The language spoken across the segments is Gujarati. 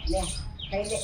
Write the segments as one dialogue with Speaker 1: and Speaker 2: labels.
Speaker 1: લે કઈ દે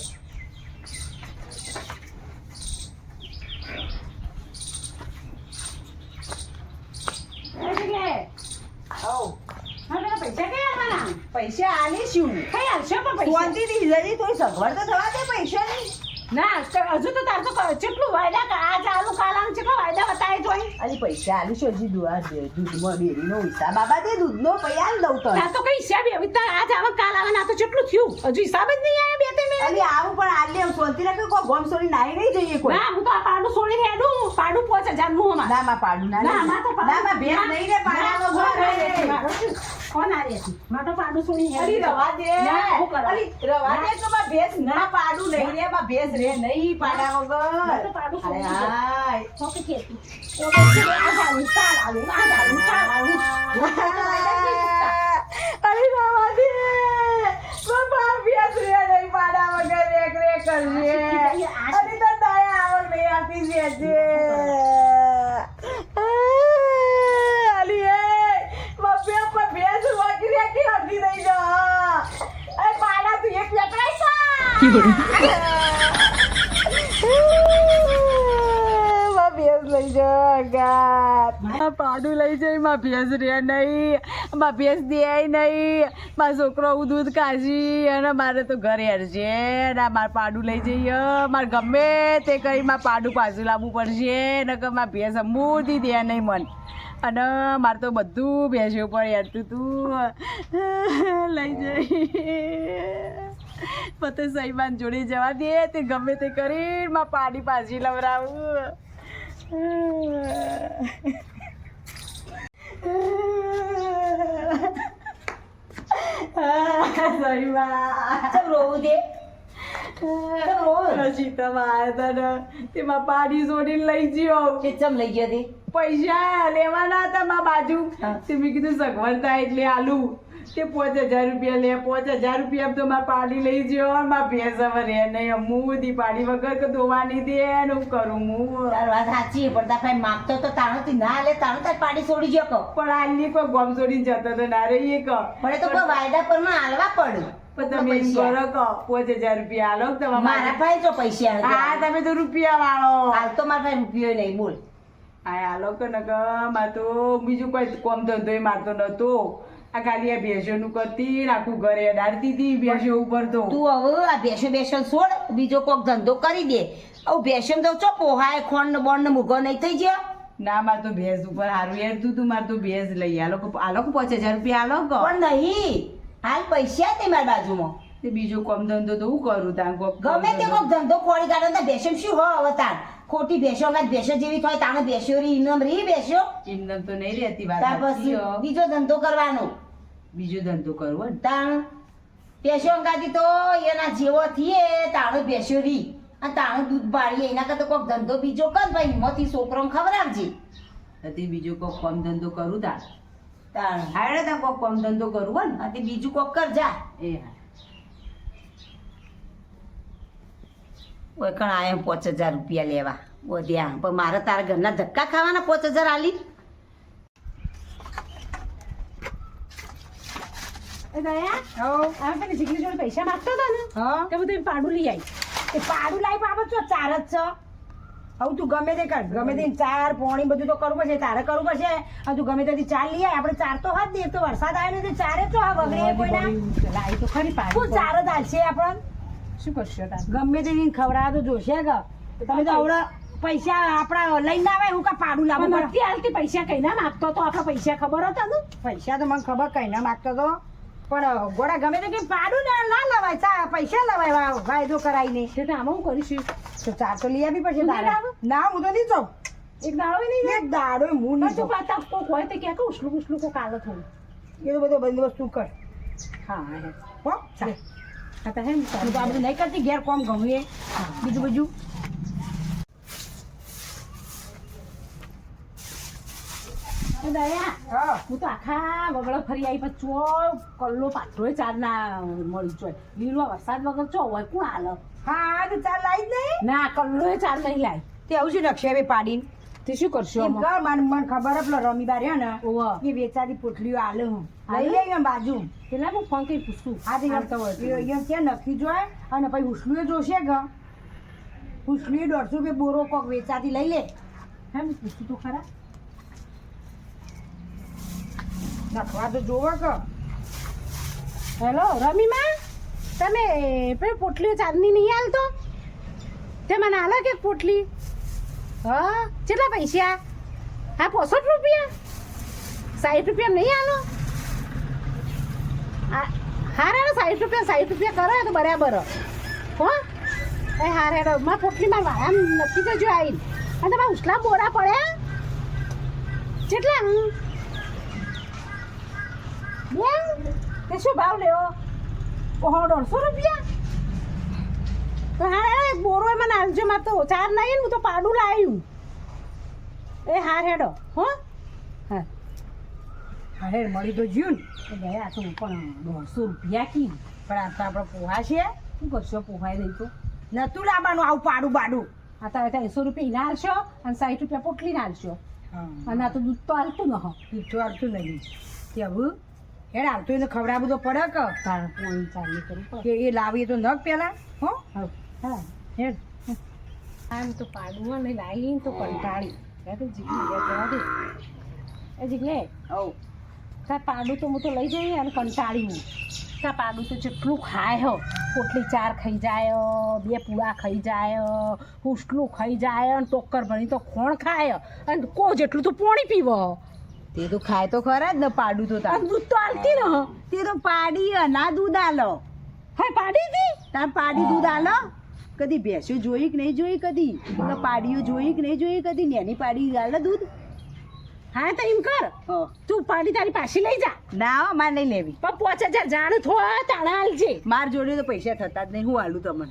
Speaker 1: પૈસા આલીશું કઈ આવશે પણ શાંતિથી જરી થોડી સગવડ તો થવા દે પૈસાની ના હજુ તો તાર તો કેટલું વાયદા આજ આલુ કાલાનું કેટલો વાયદા બતાવે તો અલી પૈસા આલીશું હજી દૂધમાં ડેરીનો હિસાબ બાબા દે દૂધનો પૈયા લઉં તો તાર તો કઈ હિસાબ એવી તાર આજ આવે કાલ આવે ના તો કેટલું થયું હજુ હિસાબ જ નહીં આવે બે ત્રણ અલી આવું પણ આલી શાંતિ રાખે કોઈ ગોમ સોરી નાઈ નહીં જઈએ કોઈ ના હું તો આ પાડું સોરી હેડું પાડું 5000 નું હમા ના માં પાડું ના ના માં ભેસ નહીં રે પાડાનો ઘર રે કોણ આ રે માં તો પાડું સોરી હેડી અલી રવા દે અલી રવા દે તો માં ભેસ ના પાડું નહીં રે માં ભેસ રે નહીં પાડા વગર તો પાડું સોરી હાય કોકે કેતી ઓકે આ જાનું તાળ આલે આ જાનું તાળ અલી રવા દે બાબા ભેસ રે નહીં પાડા વગર રેક રેક કરજે અલી તો દયા આવર મે આતી છે અલી એ બાપે પર ભેસ વાગી રે કે હદી નહીં જા એ પાડા તું એક વેકરાઈ સા ભેસ લઈ જા પાડું લઈ જાય માં ભેસ રે નહીં માં ભેસ દે નહીં મારો છોકરો દૂધ કાઢી અને મારે તો ઘરે હરશે ને મારે પાડું લઈ જઈએ મારે ગમે તે કઈ માં પાડું પાછું લાવવું પડશે ને કે માં ભેસ અમૂર્તિ દે નહીં મન અને મારે તો બધું ભેંસ્યો પર હેરતું તું લઈ જઈ પતે સહીમાન જોડે જવા દે તે ગમે તે કરી માં પાડી પાછી લવરાવું રોવું દે તેમાં પાડી જોડીને લઈ ગયો ચમ લઈ ગયો તે પૈસા લેવાના હતા મા બાજુ તે મેં કીધું સગવડ થાય એટલે આલુ તે 5000 રૂપિયા લે 5000 રૂપિયા તો મારે પાડી લઈ ગયો મારા ભેંસ હવે રે નહીં અમૂદી પાડી વગર કે દોવાની દે ને હું કરું હું તાર વાત સાચી પણ તાર ભાઈ માગતો તો તાણોથી ના લે તાણો તાર પાડી છોડી ગયો કહો પણ આલી કોઈ ગોમ છોડીને જતો તો ના રે એ કહો પણ તો કોઈ વાયદા પર માં હાલવા પડે પણ તમે એમ કરો કહો 5000 રૂપિયા આલો તમે મારા ભાઈ તો પૈસા હા તમે તો રૂપિયા વાળો હાલ તો મારા ભાઈ રૂપિયો નહીં બોલ હા આલો કે ન મારે તો બીજું કોઈ કોમ ધંધો મારતો નતો આ ખાલી આ ભેંસોનું કરતી આખું ઘરે અડાડતી હતી ભેંસો ઉપર તો તું હવે આ ભેંસો છોડ બીજો કોક ધંધો કરી દે હવે ભેંસો તો ચો પોહાય ખોંડ બોંડ મૂગો નહીં થઈ ગયો ના મારે તો ભેંસ ઉપર હારું હેરતું તું મારે તો ભેંસ લઈ આલો 5000 રૂપિયા આલો પણ નહીં હાલ પૈસા તે મારી બાજુમાં તે બીજો કોમ ધંધો તો હું કરું તાર કોક ગમે તે કોક ધંધો ખોડી કાઢો તો ભેંસો શું હો હવે તાર ખોટી ભેંસો ગાત ભેંસો જેવી થાય તાણે ભેંસો રી ઇનમ રી ભેંસો ઇનમ તો નહીં રહેતી વાત પછી બીજો ધંધો કરવાનો બીજો ધંધો કરવો ને તાણ ભેંસો ગાતી તો એના જેવો થઈએ તાણે ભેંસો રી અને તાણે દૂધ બાળીએ એના કરતા કોક ધંધો બીજો કર ભાઈ હિંમતથી છોકરોને ખવડાવજે તે બીજો કોક કોમ ધંધો કરું તાર તાણ હાડે તા કોક કોમ ધંધો કરવું ને તે બીજું કોક કર જા એ હા ઓય કણ આયા 5000 રૂપિયા લેવા વધ્યા પણ મારે તારા ઘરના ધક્કા ખાવાના 5000 આલી દયા આ પેલી જીગરી જોડે પૈસા માંગતો હતો ને તે બધું પાડું લઈ આવી એ પાડું લાવી બાબત છો ચાર જ છો હવે તું ગમે તે કર ગમે તે ચાર પોણી બધું તો કરવું પડશે તારે કરવું પડશે હવે તું ગમે ત્યાંથી ચાર લઈ આવે આપણે ચાર તો હાથ દે તો વરસાદ આવે ને ચારે તો આ વગડે કોઈના લાવી તો ખરી પાડું ચાર જ હાલશે આપણને શું કરશો ગમે તે ખવડાવે તો જોશે કે તમે તો આવડે પૈસા આપડા લઈને આવે હું કા પાડું લાવું નથી હાલતી પૈસા કઈ ના માગતો તો આપડા પૈસા ખબર હતા ને પૈસા તો મને ખબર કઈ ના માગતો તો પણ ગોડા ગમે તે કઈ પાડું ના લવાય પૈસા લવાય વાયદો કરાવીને આમાં હું કરીશું તો ચાર તો લઈ આવી પડશે ના હું તો નહીં જાઉં એક દાડો નહીં એક દાડો હું નહીં જાઉં પાતા કોક હોય તો ક્યાંક ઉસલું કોક આલો થોડું એ તો બધો બંદોબસ્ત તું કર હા હો ચાલ હા તો હે તો આપણે નહીં કરતી ઘેર કોમ ગમે બીજું બધું દયા હું તો આખા વગડો ફરી આવી પછી ચો કલ્લો પાથરો ચાર ના મળી ચોય લીલો વરસાદ વગર ચો હોય કોણ હાલ હા તો ચાર લાવી જ નહીં ના કલ્લો ચાર નહીં લાવી તે આવું છે નકશાબે પાડીને તે શું કરશો મને ખબર પેલો રમીબાર હે ને એ વેચાતી પોટલીઓ આલે હું લઈ લઈએ બાજુ
Speaker 2: પેલા હું ફોન કરી પૂછું
Speaker 1: આ અહીંયા ક્યાં નક્કી જોય અને પછી હુસલુએ જોશે કે હુસલુએ 150 રૂપિયા બોરો કોક વેચાતી લઈ લે
Speaker 2: હે હું પૂછું તો ખરા
Speaker 1: નખવા તો જોવે કે
Speaker 2: હેલો રમીમાં તમે પેલી પોટલીઓ ચાંદની નહીં હાલતો તે મને હાલો કે પોટલી હા કેટલા પૈસા હા 65 રૂપિયા 60 રૂપિયા નહીં હાલો હારે 60 રૂપિયા કરો તો બરાબર હો એ હારે મારા પોટલીમાં આમ નક્કી જજો આવીને અને તમારા ઉસલા બોરા પડ્યા કેટલા બેન તે શું ભાવ લેવો 150 રૂપિયા તો હારે એક બોરો એ મને આલજો મારે તો 4 નહીં હું તો પાડું લાવ્યું એ હાર હેડો હો હા
Speaker 1: અરે મળી તો જ્યું
Speaker 2: એ ગયા તો પણ 150 રૂપિયા કી
Speaker 1: પણ આ તો આપણે પોહા છે
Speaker 2: શું કરશો પોહાઈ દઈ તો
Speaker 1: નતું લાવવાનું આવું પાડું બાડું
Speaker 2: આ તો 300 રૂપિયા ના હાલશો અને 60 રૂપિયા પોટલી ના હાલશો અને આ તો દૂધ તો હાલતું ન હો
Speaker 1: દૂધ તો આવતું નહીં કેવું હેડ આવતું એને ખવડાવવું તો પડે કે
Speaker 2: તાણ પોણી ચાલી કરવું
Speaker 1: કે એ લાવીએ તો નખ પેલા હો
Speaker 2: હા હેડ આમ તો પાડું ને લાવીને તો કંટાળી તો જીગલી જવા દે એ જીગલે
Speaker 1: હવ
Speaker 2: તાર પાડું તો હું તો લઈ જઈએ અને કંટાળી હું તાર પાડું તો જેટલું ખાય હો પોટલી 4 ખાઈ જાય 2 પૂળા ખાઈ જાય હુસલું ખાઈ જાય અને ટોકર ભણી તો ખોણ ખાય અને કો જેટલું તો પોણી પીવો
Speaker 1: તે તો ખાય તો ખરા જ ને પાડું તો તાર
Speaker 2: અને દૂધ તો આલતી ન
Speaker 1: તે તો પાડી ના દૂધ આલો
Speaker 2: હા પાડી દી
Speaker 1: તાર પાડી દૂધ આલો કદી ભેંસો જોઈ કે નહીં જોઈ કદી તો પાડીઓ જોઈ કે નહીં જોઈ કદી નેની પાડી આલે દૂધ
Speaker 2: હા તો એમ કર તું પાડી તારી પાછી લઈ જા
Speaker 1: ના હો, મારે નહીં લેવી
Speaker 2: પણ 5000 જાણ થો તાણા આલજે
Speaker 1: માર જોડે તો પૈસા થતા જ નહીં હું આલું તમને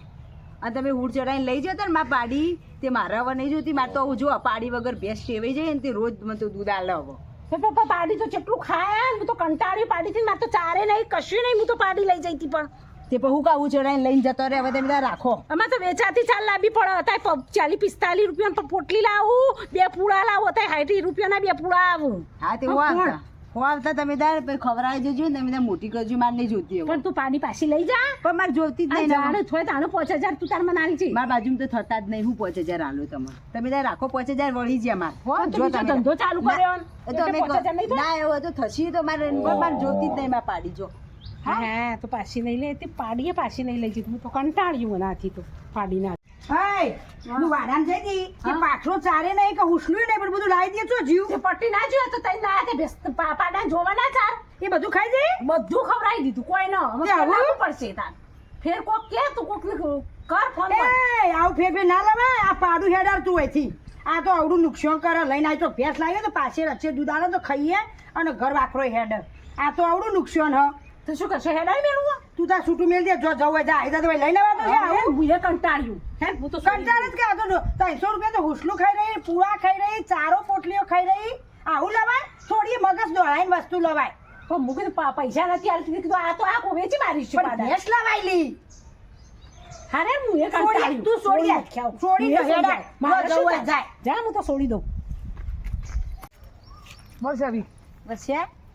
Speaker 1: અને તમે હુડ ચડાવીને લઈ જતા ને માર પાડી તે મારા હવે નહીં જોતી મારે તો જો પાડી વગર ભેંસ ટેવાઈ જાય ને તે રોજ મને તો દૂધ આલે હવે
Speaker 2: પપ્પા પાડી તો જેટલું ખાય હું તો કંટાળી પાડીથી મારે તો ચારે નહીં કશું નહીં હું તો પાડી લઈ જઈતી પણ
Speaker 1: તે પણ હું કાવું ચડાવીને લઈને જતો રહે હવે તમે બધા રાખો
Speaker 2: અમારે તો વેચાતી ચાલ લાવવી પડે અત્યારે 40-45 રૂપિયા પોટલી લાવું 2 પૂળા લાવું અત્યારે 60 રૂપિયાના 2 પૂળા આવું
Speaker 1: હા તે હું આવતા તમે તાર ખવડાવી દેજો ને તમે તાર મોટી કરજો મારે નહીં જોતી હવે
Speaker 2: પણ તું પાડી પાછી લઈ જા
Speaker 1: પણ મારે જોતી જ નહીં
Speaker 2: જાણે થોય તાણું 5000 તું તાર મને આલી છે
Speaker 1: મારા બાજુમાં તો થતા જ નહીં હું 5000 આલું તમારે તમે તાર રાખો 5000 વળી જાય મારે
Speaker 2: જો ધંધો ચાલુ કર્યો
Speaker 1: તો અમે ના એવો તો થશે તો મારે જોતી જ નહીં મારે પાડી જો
Speaker 2: હા તો પાછી નહીં લેતી પાડીએ પાછી નહીં લઈ જતી હું તો કંટાળ્યું નાથી તો પાડી ના
Speaker 1: હું વાડાને જઈ હતી કે પાછો ચારે નહીં કે હુસલું નહીં પણ બધું લાવી દે છો જીવ
Speaker 2: તે પટ્ટી ના જોયો તો તઈ ના તે પાડા જોવા ના ચાર
Speaker 1: એ બધું ખાઈ જાય
Speaker 2: બધું ખવડાવી દીધું કોઈ ન હવે લાવવું પડશે તાર ફેર કોક કે તું કોક કર ફોન
Speaker 1: એ આવું ફેર ના લાવે આ પાડું હેડારતું હોયથી આ તો આવડું નુકસાન કરે લઈને આવી તો ભેંસ લાવ્યો તો પાછે રચ્ચે દૂધ આલે તો ખાઈએ અને ઘર વાખરો હેડર આ તો આવડું નુકસાન હ
Speaker 2: તો શું કરશે હેડાઈ મેળવું
Speaker 1: તું તાર છૂટું મેળ દે જો જવું હોય જા તો લઈને આવતો
Speaker 2: હું કંટાળ્યું હે હું તો
Speaker 1: કંટાળ જ કે આ તો 300 રૂપિયા તો હુસલું ખાઈ રહી પૂળા ખાઈ રહી ચારો પોટલીઓ ખાઈ રહી આવું લવાય થોડી મગજ દોડાઈને વસ્તુ લવાય
Speaker 2: પણ મૂકી પૈસા નથી આલતી કીધું આ તો આ વેચી મારી છે
Speaker 1: પણ ભેંસ લવાઈ લી
Speaker 2: હારે હું એ કંટાળ્યું
Speaker 1: તું છોડી મારે જવું હોય જાય
Speaker 2: જા હું તો છોડી દઉં
Speaker 3: બોલ સાબી
Speaker 1: બસ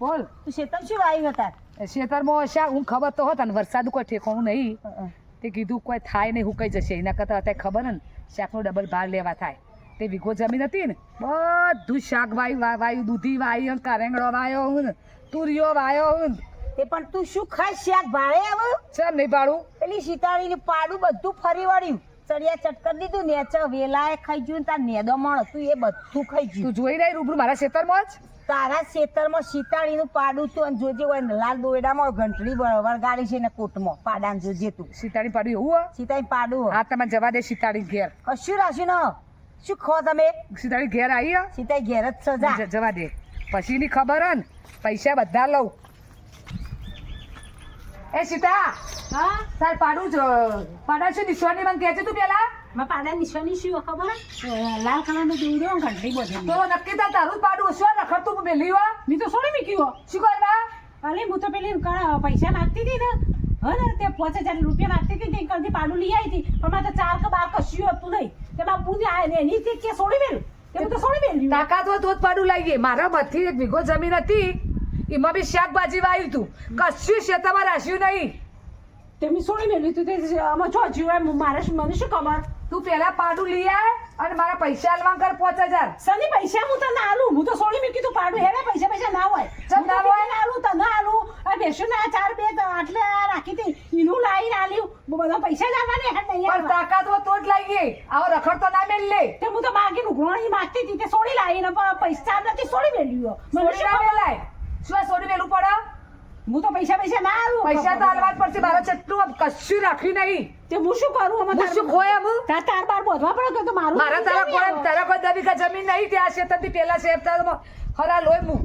Speaker 3: બોલ
Speaker 1: તું શેતમ શું આવી હતા
Speaker 3: ખેતરમાં શા હું ખબર તો હોત ને વરસાદ કોઈ ઠેકાણું નહીં તે કીધું કોઈ થાય નહીં હુકાઈ જશે એના કરતાં અત્યારે ખબર ને શાકનો ડબલ ભાર લેવા થાય તે વીઘો જમીન હતી ને બધું શાક વાયું દૂધી વાયું કારેંગડો વાયો હું ને તુરિયો વાયો હું
Speaker 1: તે પણ તું શું ખાસ શાક ભાડે આવું
Speaker 3: ચમ નહીં પાડું
Speaker 1: પેલી સીતાડીને પાડું બધું ફરી વળ્યું ચડિયા ચટકર દીધું નેચ વેલાએ ખાઈ ગયું તાર નેદો મણ હતું એ બધું ખાઈ ગયું
Speaker 3: તું જોઈ રહી રૂબરૂ મારા ખેતરમાં જ
Speaker 1: તારા ખેતરમાં સીતાડીનું પાડું તું અને જોજે હોય લાલ દોયડામાં ઘંટડી વળગાડી છે ને કોટમાં પાડાને જોજે તું
Speaker 3: સીતાડી પાડ્યું એવું
Speaker 1: સીતાડી પાડું
Speaker 3: હા તમે જવા દે સીતાડી ઘેર
Speaker 1: કશું રાખ્યું ન શું ખો તમે
Speaker 3: સીતાડી ઘેર આવી
Speaker 1: સીતાઈ ઘેર જ સજા
Speaker 3: જવા દે પછીની ખબર હે ને પૈસા બધા લઉં એ સીતા
Speaker 2: હા
Speaker 3: તાર પાડું જ પાડા છે નિશાની મને કહેજે તું પેલા
Speaker 2: માં પાડા નિશાની શું ખબર લાલ કલરનો દોડ્યો ઘંટડી બધે
Speaker 3: તો નક્કી તારું જ પાડું શું રખડતું મેલી હો
Speaker 2: મેં તો છોડી મૂક્યું
Speaker 3: શું કરવા
Speaker 2: અલે હું તો પેલી પૈસા માંગતી હતી ને હા ને તે 5000 રૂપિયા માંગતી હતી તે કરતી પાડું લઈ આવી હતી પણ મારે તો 4 કે 12 કશું હતું નહીં તે બાપુ એની તે કે છોડી મેલું તે હું તો છોડી મેલ્યું
Speaker 3: તાકાત હોય તો જ પાડું લાવીએ મારા બધી 1 વીઘો જમીન હતી એમાં બી શાકભાજી વાવ્યું તું કશું ખેતરમાં રાખ્યું નહીં.
Speaker 2: તે મેં છોડી મેલ્યું તું તે આમાં જો જીવાય મારે મને શું ખબર.
Speaker 3: તું પેલા પાડું લઈ આય અને મારા પૈસા આલવા કર 5000.
Speaker 2: સની પૈસા હું તને આલું હું તો છોડી મેં કીધું પાડું હેડે પૈસા ના હોય
Speaker 3: ચમ ના હોય?
Speaker 2: તને આલું તને આલું આ બેસું ના 4 2 આટલે આ રાખી હતી એનું લાઈને આલ્યું બધા પૈસા જ આવવાને હેડ નહીં
Speaker 3: પણ
Speaker 2: આવવા.
Speaker 3: તાકાત હોય તો જ લઈ ગઈ. આવો રખડ તો ના મેલ લે.
Speaker 2: તે હું તો માગીને ઉઘરાણી માગતી હતી તે છોડી લાવીને પૈસા નથી છોડી મેલ્યું મને
Speaker 3: સોડી
Speaker 2: શું
Speaker 3: ના
Speaker 2: ખબર?
Speaker 3: મેલાય. શું આ સોડી મેલું પડે?
Speaker 2: હું તો પૈસા ના આલું
Speaker 3: પૈસા તો આલવા જ પડશે. મારો ચટલું કશું રાખ્યું નહીં.
Speaker 2: તે હું શું કરું
Speaker 3: હું શું ખોય હું?
Speaker 2: તાર બાર બોધવા પડે કે તો મારું
Speaker 3: મારા તારા કોઈ દબી જમીન નહીં. ત્યાં શેતરથી પેલા શેતરમાં હરા લોહી હું.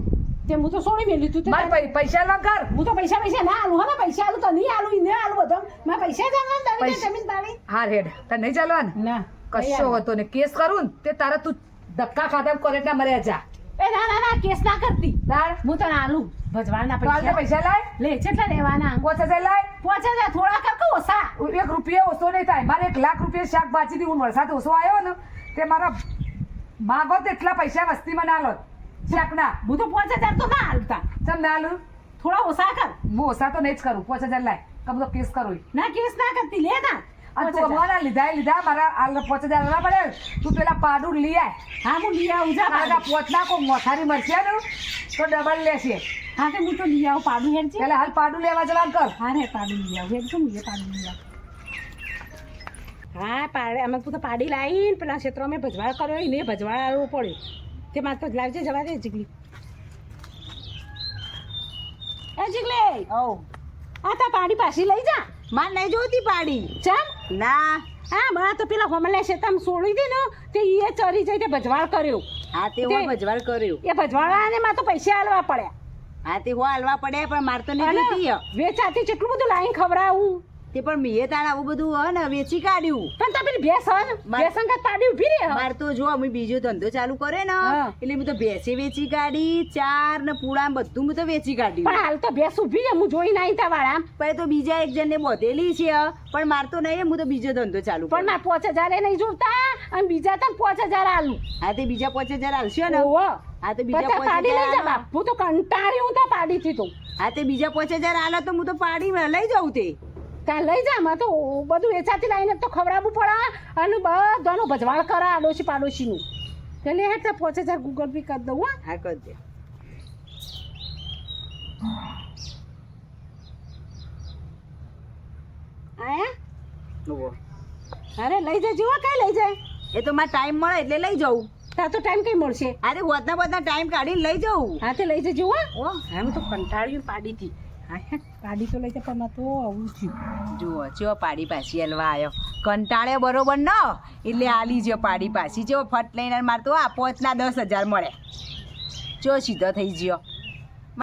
Speaker 2: તે હું તો છોડી મેલ્યું તું
Speaker 3: મારે પૈસા ના કર.
Speaker 2: હું તો પૈસા ના આલું હા પૈસા આલું તો નહીં આલું ઈને આલું બધો મેં પૈસા જ આલવાના તારી
Speaker 3: પૈસા-
Speaker 2: જમીન તારી
Speaker 3: હા રેડ તને નહીં ચાલવાનું.
Speaker 2: ના
Speaker 3: કશો હતો ને કેસ કરું ને તે તારા તું ધક્કા ખાધા કોરેટના મર્યા જા.
Speaker 2: એ ના કેસ ના કરતી
Speaker 3: તાર
Speaker 2: હું તો આલું ભજવાના
Speaker 3: તો આલને
Speaker 2: પૈસા
Speaker 3: પૈસા લાય.
Speaker 2: લે કેટલા લેવાના
Speaker 3: 5000 લાય.
Speaker 2: 5000 થોડા કર કે ઓછા
Speaker 3: 1 રૂપિયા ઓછો નહીં થાય. મારે 1 લાખ રૂપિયા શાકભાજીથી હું વરસાદ ઓછો આવ્યો ને તે મારા માગો તેટલા પૈસા વસ્તીમાં ના લો શાકના.
Speaker 2: હું તો 5000 તો ના હાલતા
Speaker 3: ચમ ના લું?
Speaker 2: થોડા ઓછા કર
Speaker 3: હું ઓછા તો નહીં જ કરું. 5000 લાય કમ તો કેસ કરું.
Speaker 2: ના કેસ ના કરતી લે ના
Speaker 3: અને તું અમારા લીધા મારા 5000 આલવા પડે. તું પેલા પાડું લઈ આય.
Speaker 2: હા હું લઈ આવું જા
Speaker 3: મારા પોતના કોઈ મોથારી મળશે ને તો ડબલ લેશે.
Speaker 2: હા કે હું તો લઈ આવું પાડું હેડ છે
Speaker 3: પેલા હાલ પાડું લેવા જવાનું કર.
Speaker 2: હા રે પાડું લઈ આવું હેડ છું એ પાડું લઈ આવું હા પાડે અમે તો પાડી લાવીને પેલા ક્ષેત્રો મેં ભજવાળ કર્યો હોય ને ભજવાળ આવવું પડ્યું તે મારે તો લાવજે જવા દે જીગલી એ જીગલી
Speaker 1: ઓ
Speaker 2: આ તા પાડી પાછી લઈ જા
Speaker 1: માં નહીં જોતી પાડી
Speaker 2: ચમ
Speaker 1: ના.
Speaker 2: હા માં તો પેલા હોમલે છે તમે છોડી દે ને તે એ ચરી જઈ તે ભજવાળ કર્યો
Speaker 1: હા તે હું ભજવાળ કર્યું.
Speaker 2: એ ભજવાળાને માં તો પૈસા આલવા પડ્યા
Speaker 1: હા તે હું હાલવા પડે પણ માર તો નહીં
Speaker 2: અને
Speaker 1: જોતી.
Speaker 2: વેચાતી કેટલું બધું લાઈન ખવડાવું
Speaker 1: તે પણ મેં તાણ આવું બધું હે ને વેચી કાઢ્યું.
Speaker 2: પણ તા પેલી ભેંસ હોય ને ભેંસ અંગત પાડી ઊભી રહે
Speaker 1: માર તો જો અમે બીજો ધંધો ચાલુ કર્યો ને
Speaker 2: હા.
Speaker 1: એટલે મેં તો ભેંસે વેચી કાઢી, ચાર ને પૂળા ને બધું મેં તો વેચી કાઢ્યું.
Speaker 2: પણ હાલ તો ભેંસ ઊભી છે હું જોઈ નહીં તા વાળા
Speaker 1: પછી તો બીજા એક જણને બોધેલી છે પણ માર તો નહીં. હું તો બીજો ધંધો ચાલુ
Speaker 2: પણ
Speaker 1: કર્યો.
Speaker 2: મારે 5000 નહીં જોતા અને બીજા તને 5000 આલું
Speaker 1: હા તે બીજા 5000 હાલશો ને.
Speaker 2: ઓહો
Speaker 1: હા તો બીજા
Speaker 2: બધા પાડી લઈ જા
Speaker 1: 5000
Speaker 2: બાપ હું તો કંટાળી હું તા પાડી થી તો
Speaker 1: હા તે બીજા 5000 હાલો તો હું તો પાડી લઈ જાઉં તે.
Speaker 2: ત્યાં લઈ જા માં તો બધું વેચાતી લાઈને તો ખવડાવવું પડે અને બધાનો ભજવાળ કરા આડોશી પાડોશીનું એટલે હેઠ 5000 ગૂગલ પે કરી દઉં હા
Speaker 1: હા કર દે.
Speaker 2: આયા
Speaker 1: ઓહો.
Speaker 2: અરે લઈ જજો હો, કઈ લઈ જાય
Speaker 1: એ તો મારે ટાઈમ મળે એટલે લઈ જાઉં.
Speaker 2: તાર તો ટાઈમ કઈ મળશે
Speaker 1: અરે હોતના બધા ટાઈમ કાઢીને લઈ જાઉં.
Speaker 2: હા તે લઈ જજો હો હા હું તો કંટાળ્યું પાડી થી પાડી તો લઈ જા પણ તો આવું થયું
Speaker 1: જુઓ ચો પાડી પાછી હલવા આવ્યો. કંટાળે બરોબર ન એટલે આલી જો પાડી પાછી ચો ફટ લઈને માર તો આ 5 ના 10,000 મળે. ચો સીધો થઈ ગયો.